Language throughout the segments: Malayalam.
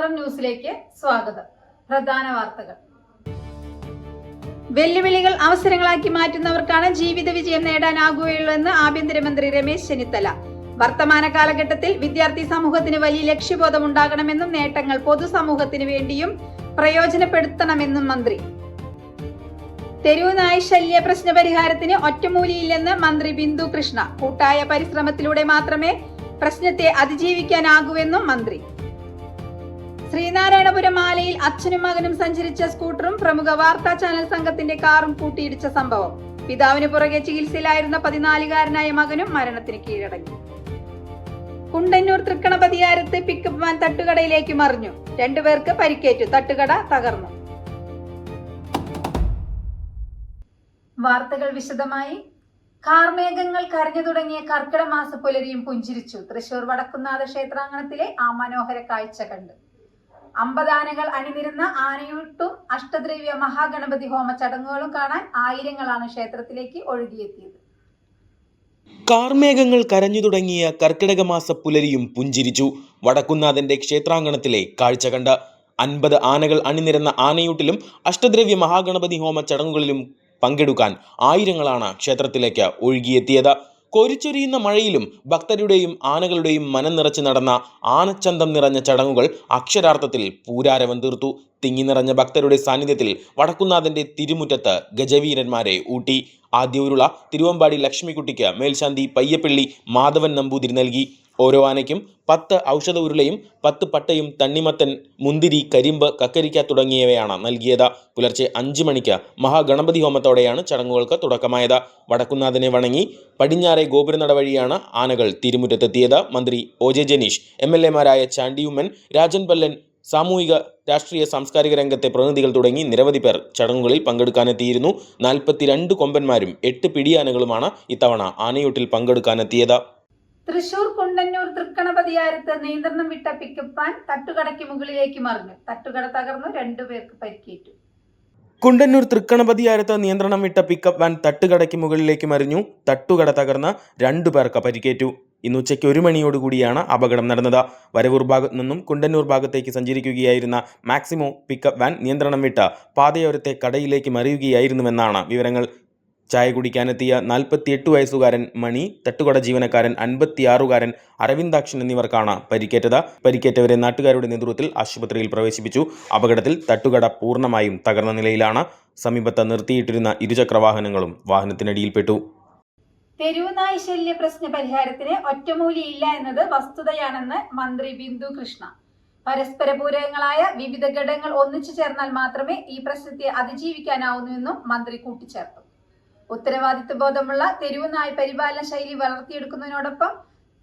നിറം ന്യൂസിലേക്ക് സ്വാഗതം. പ്രധാന വാർത്തകൾ. വെല്ലുവിളികൾ അവസരങ്ങളാക്കി മാറ്റുന്നവർക്കാണ് ജീവിത വിജയം നേടാനാകുകയുള്ളൂവെന്ന് ആഭ്യന്തരമന്ത്രി രമേശ് ചെന്നിത്തല. വർത്തമാന കാലഘട്ടത്തിൽ വിദ്യാർത്ഥി സമൂഹത്തിന് വലിയ ലക്ഷ്യബോധം ഉണ്ടാകണമെന്നും നേട്ടങ്ങൾ പൊതുസമൂഹത്തിന് വേണ്ടിയും പ്രയോജനപ്പെടുത്തണമെന്നും മന്ത്രി. തെരുവ് നായ് ശല്യ പ്രശ്ന പരിഹാരത്തിന് ഒറ്റമൂലിയില്ലെന്ന് മന്ത്രി ബിന്ദു കൃഷ്ണ. കൂട്ടായ പരിശ്രമത്തിലൂടെ മാത്രമേ പ്രശ്നത്തെ അതിജീവിക്കാനാകൂവെന്നും മന്ത്രി. ശ്രീനാരായണപുരം ആലയിൽ അച്ഛനും മകനും സഞ്ചരിച്ച സ്കൂട്ടറും പ്രമുഖ വാർത്താ ചാനൽ സംഘത്തിന്റെ കാറും കൂട്ടിയിടിച്ച സംഭവം. പിതാവിന് പുറകെ ചികിത്സയിലായിരുന്ന 14-കാരനായ മകനും മരണത്തിന് കീഴടങ്ങി. കുണ്ടന്നൂർ തൃക്കണപതിയാരത്ത് പിക്കപ്പ് വാൻ തട്ടുകടയിലേക്ക് മറിഞ്ഞു. 2 പേർക്ക് പരിക്കേറ്റു. തട്ടുകട തകർന്നു. വാർത്തകൾ വിശദമായി. കാർമേഘങ്ങൾ കരഞ്ഞു തുടങ്ങിയ കർക്കിട മാസ പുലരിയും പുഞ്ചിരിച്ചു. തൃശൂർ വടക്കുന്നാഥ ക്ഷേത്രാങ്കണത്തിലെ ആ മനോഹര കാഴ്ച കണ്ട് 50 ആനകൾ അണിനിരുന്ന ആനയൂട്ടും അഷ്ടദ്രവ്യ മഹാഗണപതി ഹോമ ചടങ്ങുകളും കാണാൻ ആയിരങ്ങളാണ് ക്ഷേത്രത്തിലേക്ക് ഒഴുകിയെത്തിയത്. കാർമേഘങ്ങൾ കരഞ്ഞു തുടങ്ങിയ കർക്കിടക മാസ പുലരിയും പുഞ്ചിരിച്ചു. വടക്കുന്നാഥന്റെ ക്ഷേത്രാങ്കണത്തിലെ കാഴ്ച കണ്ട് 50 ആനകൾ അണിനിരന്ന ആനയൂട്ടിലും അഷ്ടദ്രവ്യ മഹാഗണപതി ഹോമ ചടങ്ങുകളിലും പങ്കെടുക്കാൻ ആയിരങ്ങളാണ് ക്ഷേത്രത്തിലേക്ക് ഒഴുകിയെത്തിയത്. കോരിച്ചൊരിയുന്ന മഴയിലും ഭക്തരുടെയും ആനകളുടെയും മനം നിറച്ച് നടന്ന ആനച്ചന്തം നിറഞ്ഞ ചടങ്ങുകൾ അക്ഷരാർത്ഥത്തിൽ പൂരാരവം തീർത്തു. തിങ്ങി നിറഞ്ഞ ഭക്തരുടെ സാന്നിധ്യത്തിൽ വടക്കുന്നാഥന്റെ തിരുമുറ്റത്ത് ഗജവീരന്മാരെ ഊട്ടി. ആദ്യ ഉരുള തിരുവമ്പാടി ലക്ഷ്മിക്കുട്ടിക്ക് മേൽശാന്തി പയ്യപ്പള്ളി മാധവൻ നമ്പൂതിരി നൽകി. ഓരോ ആനയ്ക്കും 10 ഔഷധ ഉരുളയും 10 പട്ടയും തണ്ണിമത്തൻ, മുന്തിരി, കരിമ്പ്, കക്കരിക്ക തുടങ്ങിയവയാണ് നൽകിയത്. പുലർച്ചെ 5 മണിക്ക് മഹാഗണപതി ഹോമത്തോടെയാണ് ചടങ്ങുകൾക്ക് തുടക്കമായത്. വടക്കുന്നാഥനെ വണങ്ങി പടിഞ്ഞാറെ ഗോപുരനട വഴിയാണ് ആനകൾ തിരുമുറ്റത്തെത്തിയത്. മന്ത്രി OJ ജനീഷ്, MLA മാരായ ചാണ്ടിയുമ്മൻ, രാജൻ പല്ലൻ, സാമൂഹിക രാഷ്ട്രീയ സാംസ്കാരിക രംഗത്തെ പ്രതിനിധികൾ തുടങ്ങി നിരവധി പേർ ചടങ്ങുകളിൽ പങ്കെടുക്കാനെത്തിയിരുന്നു. 42 കൊമ്പന്മാരും 8 പിടിയാനകളുമാണ് ഇത്തവണ ആനയൂട്ടിൽ പങ്കെടുക്കാനെത്തിയത്. തൃശൂർ കുണ്ടന്നൂർ തൃക്കണപതിയാരത്ത് നിയന്ത്രണം വിട്ട പിക്കപ്പ് വാൻ തട്ടുകടയ്ക്ക് മുകളിലേക്ക് മറിഞ്ഞു. തട്ടുകട തകർന്നു. 2 പേർക്ക് പരിക്കേറ്റു. കുണ്ടന്നൂർ തൃക്കണപതിയാരത്ത് നിയന്ത്രണം വിട്ട പിക്കപ്പ് വാൻ തട്ടുകടയ്ക്ക് മുകളിലേക്ക് മറിഞ്ഞു. തട്ടുകട തകർന്ന് 2 പേർക്ക് പരിക്കേറ്റു. ഇന്ന് ഉച്ചയ്ക്ക് 1 മണിയോടുകൂടിയാണ് അപകടം നടന്നത്. വരവൂർ ഭാഗത്തു നിന്നും കുണ്ടന്നൂർ ഭാഗത്തേക്ക് സഞ്ചരിക്കുകയായിരുന്ന മാക്സിമോ പിക്കപ്പ് വാൻ നിയന്ത്രണം വിട്ട് പാതയോരത്തെ കടയിലേക്ക് മറിയുകയായിരുന്നുവെന്നാണ് വിവരങ്ങൾ. ചായ കുടിക്കാനെത്തിയ 48 വയസ്സുകാരൻ മണി, തട്ടുകട ജീവനക്കാരൻ 56-കാരൻ അരവിന്ദാക്ഷൻ എന്നിവർക്കാണ് പരിക്കേറ്റത്. പരിക്കേറ്റവരെ നാട്ടുകാരുടെ നേതൃത്വത്തിൽ ആശുപത്രിയിൽ പ്രവേശിപ്പിച്ചു. അപകടത്തിൽ തട്ടുകട പൂർണ്ണമായും തകർന്ന നിലയിലാണ്. സമീപത്ത് നിർത്തിയിട്ടിരുന്ന ഇരുചക്രവാഹനങ്ങളും വാഹനത്തിനടിയിൽപ്പെട്ടു. തെരുവ് നായ് ശല്യ പ്രശ്ന പരിഹാരത്തിന് ഒറ്റമൂലിയില്ല എന്നത് വസ്തുതയാണെന്ന് മന്ത്രി ബിന്ദു കൃഷ്ണ. പരസ്പര പൂരകങ്ങളായ വിവിധ ഘടകങ്ങൾ ഒന്നിച്ചു ചേർന്നാൽ മാത്രമേ ഈ പ്രശ്നത്തെ അതിജീവിക്കാനാവുന്നുവെന്നും മന്ത്രി കൂട്ടിച്ചേർത്തു. ഉത്തരവാദിത്വ ബോധമുള്ള തെരുവ് നായ് പരിപാലന ശൈലി വളർത്തിയെടുക്കുന്നതിനോടൊപ്പം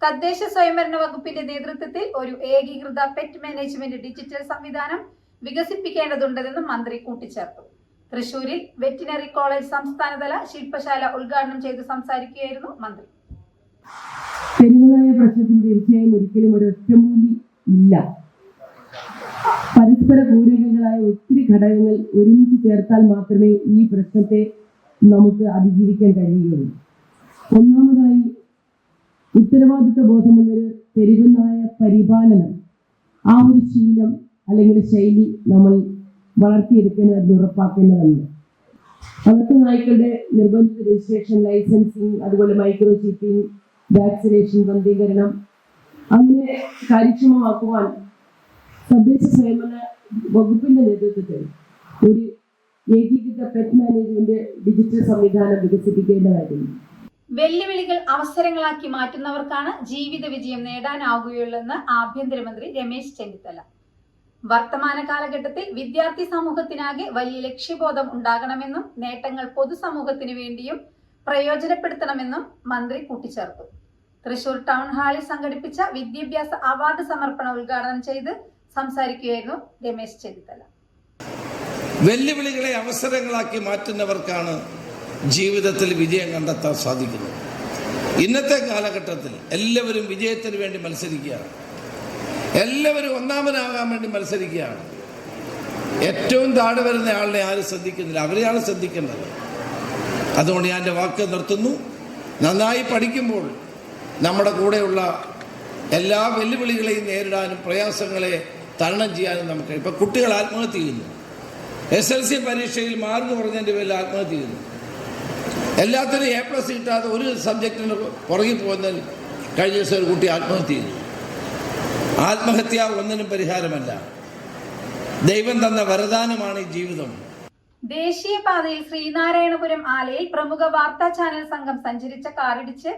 തദ്ദേശ സ്വയംഭരണ വകുപ്പിന്റെ നേതൃത്വത്തിൽ ഒരു ഏകീകൃത പെറ്റ് മാനേജ്മെന്റ് ഡിജിറ്റൽ സംവിധാനം വികസിപ്പിക്കേണ്ടതുണ്ടെന്നും മന്ത്രി കൂട്ടിച്ചേർത്തു. തൃശൂരിൽ വെറ്റിനറി കോളേജ് സംസ്ഥാനതല ശില്പശാല ഉദ്ഘാടനം ചെയ്ത് സംസാരിക്കുകയായിരുന്നു മന്ത്രി. തെരുവുനായ പ്രശ്നത്തിൽ തീർച്ചയായും ഒരിക്കലും ഒരു ഒറ്റമൂലി ഇല്ല. പരസ്പര പൂരകങ്ങളായ ഒത്തിരി ഘടകങ്ങൾ ഒരുമിച്ച് ചേർത്താൽ മാത്രമേ ഈ പ്രശ്നത്തെ നമുക്ക് അതിജീവിക്കാൻ കഴിയുകയുള്ളൂ. ഒന്നാമതായി ഉത്തരവാദിത്വ ബോധമുള്ളൊരു തെരുവുനായ പരിപാലനം, ആ ഒരു ശീലം അല്ലെങ്കിൽ ശൈലി നമ്മൾ വളർത്തിയെടുക്കേണ്ടത് ഉറപ്പാക്കേണ്ടതുണ്ട്. വളർത്തു നായ്ക്കളുടെ നിർബന്ധിത രജിസ്ട്രേഷൻ, ലൈസൻസിങ്, അതുപോലെ മൈക്രോ ചിപ്പിംഗ്, വാക്സിനേഷൻ, ബന്ധീകരണം അങ്ങനെ കാര്യക്ഷമമാക്കുവാൻ തദ്ദേശ സ്വയംഭരണ വകുപ്പിന്റെ നേതൃത്വത്തിൽ ഒരു ഏകീകൃത പെറ്റ് മാനേജ്മെന്റ് ഡിജിറ്റൽ സംവിധാനം വികസിപ്പിക്കേണ്ടതായിരുന്നു. വെല്ലുവിളികൾ അവസരങ്ങളാക്കി മാറ്റുന്നവർക്കാണ് ജീവിത വിജയം നേടാനാവുകയുള്ളെന്ന് ആഭ്യന്തരമന്ത്രി രമേശ് ചെന്നിത്തല. വർത്തമാന കാലഘട്ടത്തിൽ വിദ്യാർത്ഥി സമൂഹത്തിനാകെ വലിയ ലക്ഷ്യബോധം ഉണ്ടാകണമെന്നും നേട്ടങ്ങൾ പൊതുസമൂഹത്തിന് വേണ്ടിയും പ്രയോജനപ്പെടുത്തണമെന്നും മന്ത്രി കൂട്ടിച്ചേർത്തു. തൃശൂർ ടൗൺ ഹാളിൽ സംഘടിപ്പിച്ച വിദ്യാഭ്യാസ അവാർഡ് സമർപ്പണ ഉദ്ഘാടനം ചെയ്ത് സംസാരിക്കുകയായിരുന്നു രമേശ് ചെന്നിത്തല. വെല്ലുവിളികളെ അവസരങ്ങളാക്കി മാറ്റുന്നവർക്കാണ് ജീവിതത്തിൽ വിജയം കണ്ടെത്താൻ സാധിക്കുന്നത്. ഇന്നത്തെ കാലഘട്ടത്തിൽ എല്ലാവരും വിജയത്തിന് വേണ്ടി മത്സരിക്കുകയാണ്. എല്ലാവരും ഒന്നാമനാകാൻ വേണ്ടി മത്സരിക്കുകയാണ്. ഏറ്റവും താഴെ വരുന്ന ആളിനെ ആരും ശ്രദ്ധിക്കുന്നില്ല, അവരെയാണ് ശ്രദ്ധിക്കേണ്ടത്. അതുകൊണ്ട് ഞാൻ എൻ്റെ വാക്ക് നിർത്തുന്നു. നന്നായി പഠിക്കുമ്പോൾ നമ്മുടെ കൂടെയുള്ള എല്ലാ വെല്ലുവിളികളെയും നേരിടാനും പ്രയാസങ്ങളെ തരണം ചെയ്യാനും നമുക്ക്. ഇപ്പം കുട്ടികൾ ആത്മഹത്യ ചെയ്യുന്നു. SLC പരീക്ഷയിൽ മാർക്ക് കുറഞ്ഞതിൻ്റെ പേരിൽ ആത്മഹത്യ ചെയ്യുന്നു. എല്ലാത്തിനും A+ കിട്ടാതെ ഒരു സബ്ജക്റ്റിന് പുറകിൽ പോകുന്നതിൽ കഴിഞ്ഞ ദിവസം ഒരു കുട്ടി ആത്മഹത്യ ചെയ്തു. ആത്മഹത്യ ഒന്നിനും പരിഹാരമല്ല. ദൈവം തന്ന വരദാനമാണ് ഈ ജീവിതം. ദേശീയപാതയിൽ ശ്രീനാരായണപുരം ആലയിൽ പ്രമുഖ വാർത്താ ചാനൽ സംഘം സഞ്ചരിച്ച കാറിടിച്ച്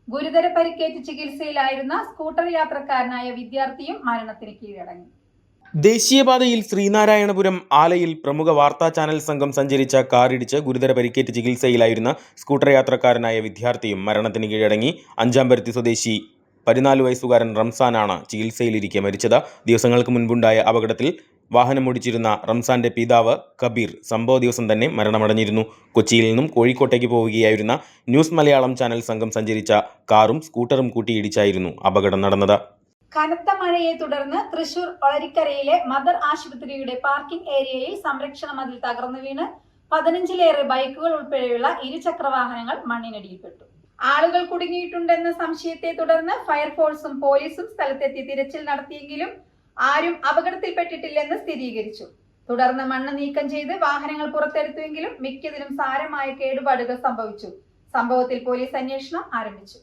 ഗുരുതര പരിക്കേറ്റ് ചികിത്സയിലായിരുന്ന സ്കൂട്ടർ യാത്രക്കാരനായ വിദ്യാർത്ഥിയും മരണത്തിന് കീഴടങ്ങി. ദേശീയപാതയിൽ ശ്രീനാരായണപുരം ആലയിൽ പ്രമുഖ വാർത്താ ചാനൽ സംഘം സഞ്ചരിച്ച കാറിടിച്ച് ഗുരുതര പരിക്കേറ്റ് ചികിത്സയിലായിരുന്ന സ്കൂട്ടർ യാത്രക്കാരനായ വിദ്യാർത്ഥിയും മരണത്തിന് കീഴടങ്ങി. അഞ്ചാമ്പരുത്തി സ്വദേശി 14 വയസ്സുകാരൻ റംസാനാണ് ചികിത്സയിലിരിക്കെ മരിച്ചത്. ദിവസങ്ങൾക്ക് മുൻപുണ്ടായ അപകടത്തിൽ വാഹനമോടിച്ചിരുന്ന റംസാന്റെ പിതാവ് കബീർ സംഭവ ദിവസം തന്നെ മരണമടഞ്ഞിരുന്നു. കൊച്ചിയിൽ നിന്നും കോഴിക്കോട്ടേക്ക് പോവുകയായിരുന്ന ന്യൂസ് മലയാളം ചാനൽ സംഘം സഞ്ചരിച്ച കാറും സ്കൂട്ടറും കൂട്ടിയിടിച്ചായിരുന്നു അപകടം നടന്നത്. കനത്ത മഴയെ തുടർന്ന് തൃശൂർ ഒളരിക്കരയിലെ മദർ ആശുപത്രിയുടെ പാർക്കിംഗ് ഏരിയയിൽ സംരക്ഷണ മതിൽ തകർന്നു വീണ് 15ലേറെ ബൈക്കുകൾ ഉൾപ്പെടെയുള്ള ഇരുചക്രവാഹനങ്ങൾ മണ്ണിനടിയിൽപ്പെട്ടു. ആളുകൾ കുടുങ്ങിയിട്ടുണ്ടെന്ന സംശയത്തെ തുടർന്ന് ഫയർഫോഴ്സും പോലീസും സ്ഥലത്തെത്തി തിരച്ചിൽ നടത്തിയെങ്കിലും ആരും അപകടത്തിൽപ്പെട്ടിട്ടില്ലെന്ന് സ്ഥിരീകരിച്ചു. തുടർന്ന് മണ്ണ് നീക്കം ചെയ്ത് വാഹനങ്ങൾ പുറത്തെടുത്തുവെങ്കിലും മിക്കതിലും സാരമായ കേടുപാടുകൾ സംഭവിച്ചു. സംഭവത്തിൽ പോലീസ് അന്വേഷണം ആരംഭിച്ചു.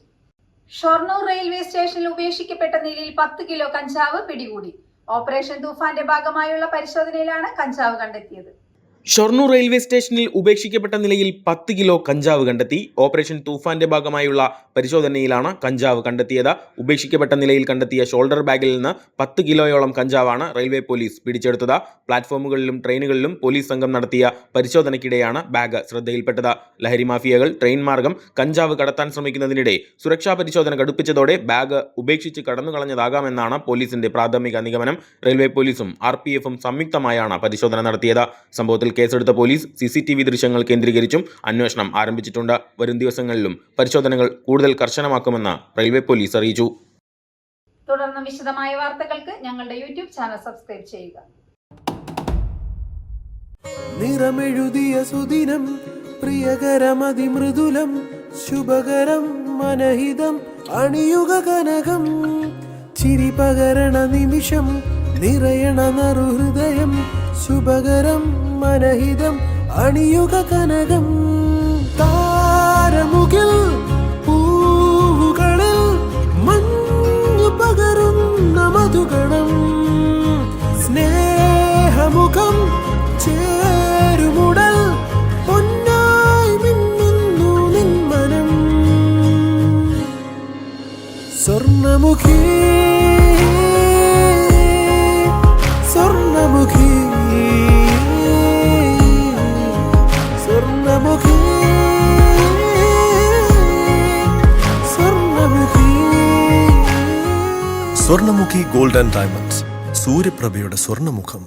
ഷൊർണൂർ റെയിൽവേ സ്റ്റേഷനിൽ ഉപേക്ഷിക്കപ്പെട്ട നിലയിൽ 10 കിലോ കഞ്ചാവ് പിടികൂടി. ഓപ്പറേഷൻ തൂഫാന്റെ ഭാഗമായുള്ള പരിശോധനയിലാണ് കഞ്ചാവ് കണ്ടെത്തിയത്. ഷൊർണൂർ റെയിൽവേ സ്റ്റേഷനിൽ ഉപേക്ഷിക്കപ്പെട്ട നിലയിൽ 10 കിലോ കഞ്ചാവ് കണ്ടെത്തി. ഓപ്പറേഷൻ തൂഫാന്റെ ഭാഗമായുള്ള പരിശോധനയിലാണ് കഞ്ചാവ് കണ്ടെത്തിയത്. ഉപേക്ഷിക്കപ്പെട്ട നിലയിൽ കണ്ടെത്തിയ ഷോൾഡർ ബാഗിൽ നിന്ന് 10 കിലോയോളം കഞ്ചാവാണ് റെയിൽവേ പോലീസ് പിടിച്ചെടുത്തത്. പ്ലാറ്റ്ഫോമുകളിലും ട്രെയിനുകളിലും പോലീസ് സംഘം നടത്തിയ പരിശോധനയ്ക്കിടെയാണ് ബാഗ് ശ്രദ്ധയിൽപ്പെട്ടത്. ലഹരി മാഫിയകൾ ട്രെയിൻ മാർഗം കഞ്ചാവ് കടത്താൻ ശ്രമിക്കുന്നതിനിടെ സുരക്ഷാ പരിശോധന കടുപ്പിച്ചതോടെ ബാഗ് ഉപേക്ഷിച്ച് കടന്നുകളഞ്ഞതാകാമെന്നാണ് പോലീസിന്റെ പ്രാഥമിക നിഗമനം. റെയിൽവേ പോലീസും RPFും സംയുക്തമായാണ് പരിശോധന നടത്തിയത്. സംഭവത്തിൽ കേസെടുത്ത പോലീസ് CCTV ദൃശ്യങ്ങൾ കേന്ദ്രീകരിച്ചും അന്വേഷണം ആരംഭിച്ചിട്ടുണ്ട്. വരും ദിവസങ്ങളിലും പരിശോധനകൾ കൂടുതൽ കർശനമാക്കുമെന്ന് റെയിൽവേ പോലീസ് അറിയിച്ചു. തുടർന്ന് വിശദമായ വാർത്തകൾക്ക് ഞങ്ങളുടെ YouTube ചാനൽ സബ്സ്ക്രൈബ് ചെയ്യുക. നിറമെഴുതിയ സുദിനം പ്രിയകരമതിമൃദുലം ശുഭകരം മനഹിതം അണിയുക കനകം ചിരി പകരണ നിമിഷം നിറയണ നറുഹൃദയം ശുഭകരം മനഹിതം അണിയുക കനകം താരമുകിൽ പൂവുകളിൽ മഞ്ഞു പകരുന്ന മധുഗണം സ്നേഹമുഖം ചേരുമുടൽ പൊന്നായി മിന്നുന്നു നിന്മനം സ്വർണ്ണമുഖി സ്വർണ്ണമുഖി സ്വർണ്ണമുഖി സ്വർണ്ണമുഖി സ്വർണ്ണമുഖി ഗോൾഡ് ആൻഡ് ഡയമണ്ട്സ് സൂര്യപ്രഭയുടെ സ്വർണ്ണമുഖം.